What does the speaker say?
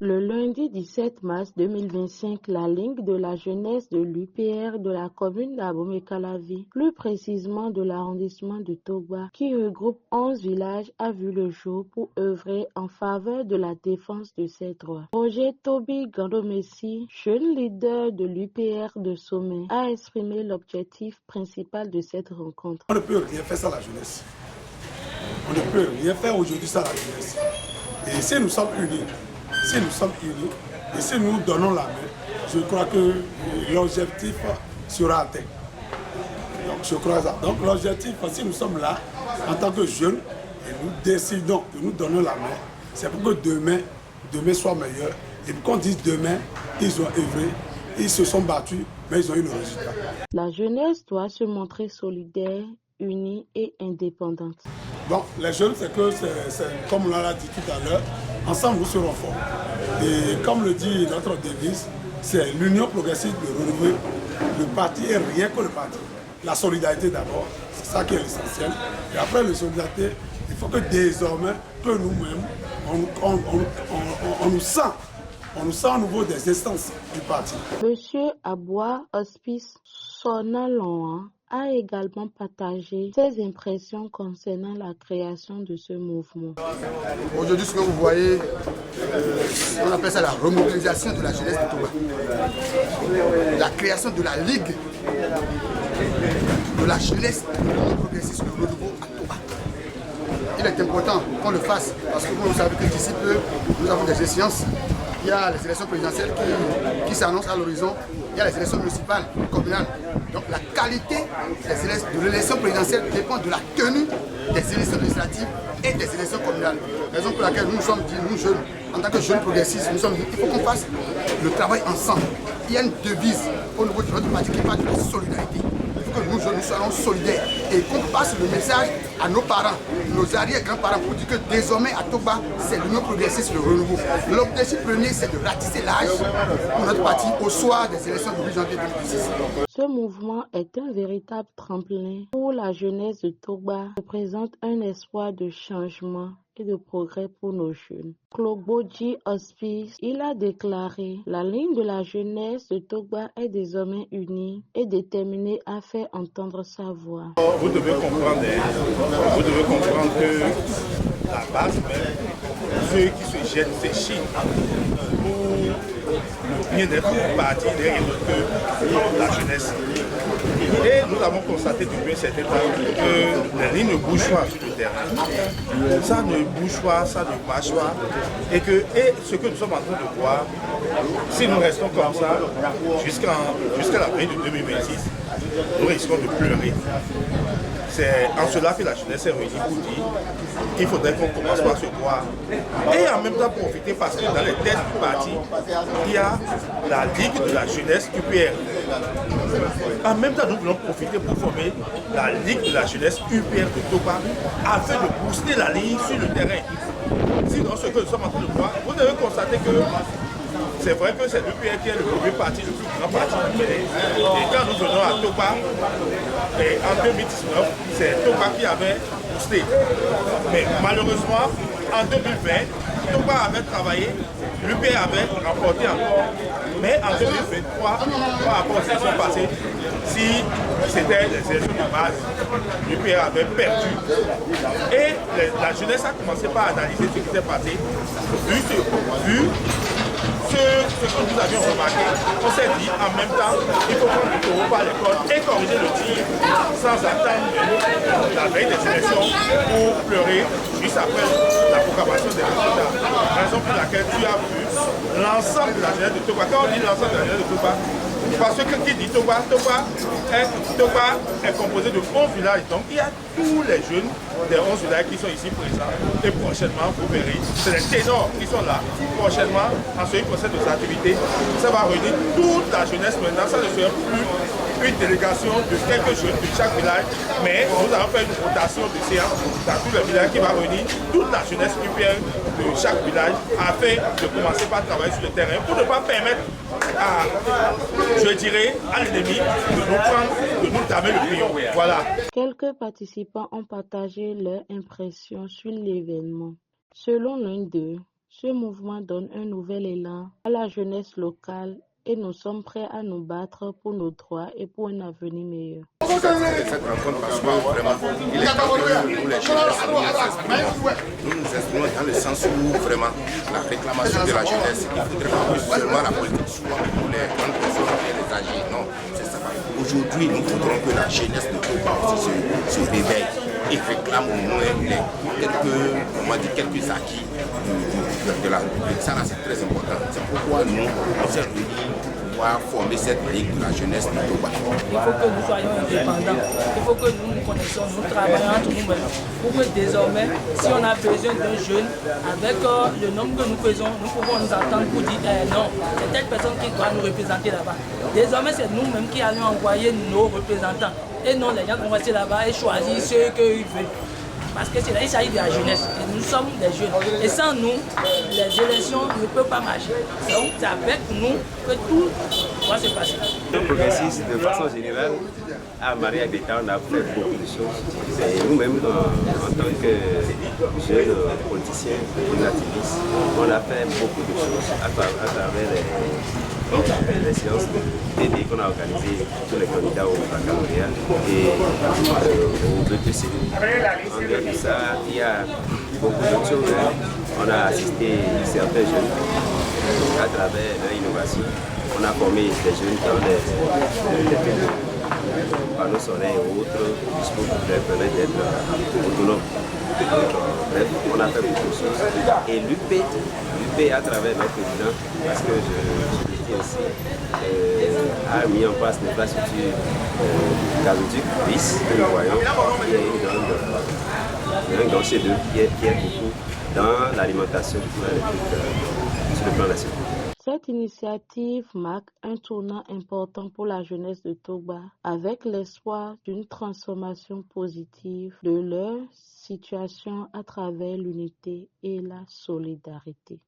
Le lundi 17 mars 2025, la Ligue de la jeunesse de l'UPR de la commune d'Abomey-Calavi, plus précisément de l'arrondissement de Togba, qui regroupe 11 villages, a vu le jour pour œuvrer en faveur de la défense de ses droits. Roger Toby Gandomessi, jeune leader de l'UPR de Sommet, a exprimé l'objectif principal de cette rencontre. On ne peut rien faire sans la jeunesse. On ne peut rien faire aujourd'hui sans la jeunesse. Et si nous sommes unis, et si nous donnons la main, je crois que l'objectif sera atteint. Donc je crois ça. Donc l'objectif, si nous sommes là, en tant que jeunes, et nous décidons que nous donnons la main, c'est pour que demain soit meilleur. Et pour qu'on dise demain, ils ont œuvré, ils se sont battus, mais ils ont eu le résultat. La jeunesse doit se montrer solidaire, unie et indépendante. Bon, les jeunes, c'est comme on l'a dit tout à l'heure, ensemble nous serons forts. Et comme le dit notre devise, c'est l'union progressive de renouveler le parti et rien que le parti. La solidarité d'abord, c'est ça qui est l'essentiel. Et après la solidarité, il faut que désormais, que nous-mêmes, on nous sent au niveau des instances du parti. Monsieur Aboua Hospice Sonalon a également partagé ses impressions concernant la création de ce mouvement. Aujourd'hui, ce que vous voyez, on appelle ça la remobilisation de la jeunesse de Togba. La création de la Ligue de la jeunesse progressiste de renouveau à Togba. Il est important qu'on le fasse parce que vous savez que d'ici peu, nous avons des échéances. Il y a les élections présidentielles qui s'annoncent à l'horizon. Il y a les élections municipales, communales. Donc la qualité de l'élection présidentielle dépend de la tenue des élections législatives et des élections communales. Raison pour laquelle nous nous sommes dit, nous jeunes, en tant que jeunes progressistes, nous sommes dit qu'il faut qu'on fasse le travail ensemble. Il y a une devise au niveau de notre parti qui parle de la solidarité. Il faut que nous jeunes, nous soyons solidaires et qu'on passe le message à nos parents, nos arrière-grands-parents pour dire que désormais à Togba, c'est l'union progressiste, le renouveau. L'objectif premier, c'est de ratisser l'âge pour notre parti au soir des élections du 8 janvier 2016. Ce mouvement est un véritable tremplin pour la jeunesse de Togba, représente un espoir de changement et de progrès pour nos jeunes. Klogboji Hospice, il a déclaré: la ligne de la jeunesse de Togba est désormais unie et déterminée à faire entendre sa voix. Vous devez comprendre que la base, ceux qui se jettent ces chiffres pour le bien-être du parti derrière que la jeunesse. Et nous avons constaté depuis un certain temps que les lignes ne bougent pas sur le terrain. Ça ne bouge pas, ça ne marche pas. Et ce que nous sommes en train de voir, si nous restons comme ça jusqu'à la fin de 2026, nous risquons de pleurer. C'est en cela que la jeunesse est réunie pour dire qu'il faudrait qu'on commence par se voir et en même temps profiter parce que dans les têtes du parti, il y a la Ligue de la jeunesse UPR. En même temps, nous voulons profiter pour former la Ligue de la jeunesse UPR de Togba afin de booster la ligne sur le terrain. Sinon, ce que nous sommes en train de voir, vous devez constater que c'est vrai que c'est l'UPR qui est le premier parti, le plus grand parti du pays. Et quand nous venons à Togba, en 2019, c'est Togba qui avait boosté. Mais malheureusement, en 2020, Togba avait travaillé, l'UPR avait remporté encore. Mais en 2023, par rapport aux élections passées, si c'était les élections de base, l'UPR avait perdu. Et la jeunesse a commencé par analyser ce qui s'est passé, vu ce que nous avions remarqué. On s'est dit en même temps, il faut prendre le taureau par les cornes et corriger le tir sans attendre la veille des élections pour pleurer juste après la proclamation des résultats. Raison pour laquelle tu as vu l'ensemble de la jeunesse de Togba. Quand on dit l'ensemble de la jeunesse de Togba, parce que qui dit Togba est composé de 11 villages. Donc il y a tous les jeunes des 11 villages qui sont ici présents. Et prochainement, vous verrez, c'est les ténors qui sont là. Prochainement, en ce qui concerne nos activités, ça va réunir toute la jeunesse maintenant. Ça ne sera plus une délégation de quelques jeunes de chaque village, mais nous allons faire une rotation de séance dans tous les villages qui va réunir toute la jeunesse UPR de chaque village afin de commencer par travailler sur le terrain pour ne pas permettre à, je dirais, à l'ennemi de nous prendre, de nous tamer le pion. Voilà. Quelques participants ont partagé leurs impressions sur l'événement. Selon l'un d'eux, Ce mouvement donne un nouvel élan à la jeunesse locale et nous sommes prêts à nous battre pour nos droits et pour un avenir meilleur. Cette rencontre parce que vraiment, il est temps que nous, les jeunesses, nous nous exprimons dans le sens où vraiment la réclamation de la jeunesse, il ne faudrait pas que seulement la politique soit pour les grandes personnes et les âgés. Non, c'est ça. Aujourd'hui, nous voudrons que la jeunesse de Toba aussi se réveille et réclame au moins quelques acquis de la République. Ça, c'est très important. C'est pourquoi nous, on s'est réunis pour former cette ligue de la jeunesse de Toba. Il faut que nous soyons indépendants. Il faut que nous nous connaissions, nous travaillons entre nous-mêmes. Pour que désormais, si on a besoin d'un jeune, avec le nombre que nous faisons, nous pouvons nous entendre pour dire non, c'est telle personne qui doit nous représenter là-bas. Désormais, c'est nous-mêmes qui allons envoyer nos représentants. Et non, les gens vont rester là-bas et choisir ceux qu'ils veulent. Parce que c'est là, il s'agit de la jeunesse. Et nous sommes des jeunes. Et sans nous, les élections ne peuvent pas marcher. Donc c'est avec nous que tout doit se passer. Le progressistes, de façon générale, à Maria-Beta, on a fait beaucoup de choses. Et nous-mêmes, en tant que jeunes politiciens, activistes, on a fait beaucoup de choses à travers les séances d'aider qu'on a organisées tous les candidats au baccalauréat et au BPC. En dehors de ça, il y a beaucoup d'autres choses. On a assisté certains jeunes à travers leur innovation. On a formé des jeunes dans les panneaux solaires et autres pour leur permettre d'être autonomes. Bref, on a fait beaucoup de choses. Et l'UP à travers notre président, parce que je le dis aussi, a mis en place des infrastructures gazoduc bis que nous voyons, qui est une grande chez d'eux, qui est beaucoup dans l'alimentation du pouvoir électrique sur le plan national. Cette initiative marque un tournant important pour la jeunesse de Toba, avec l'espoir d'une transformation positive de leur situation à travers l'unité et la solidarité.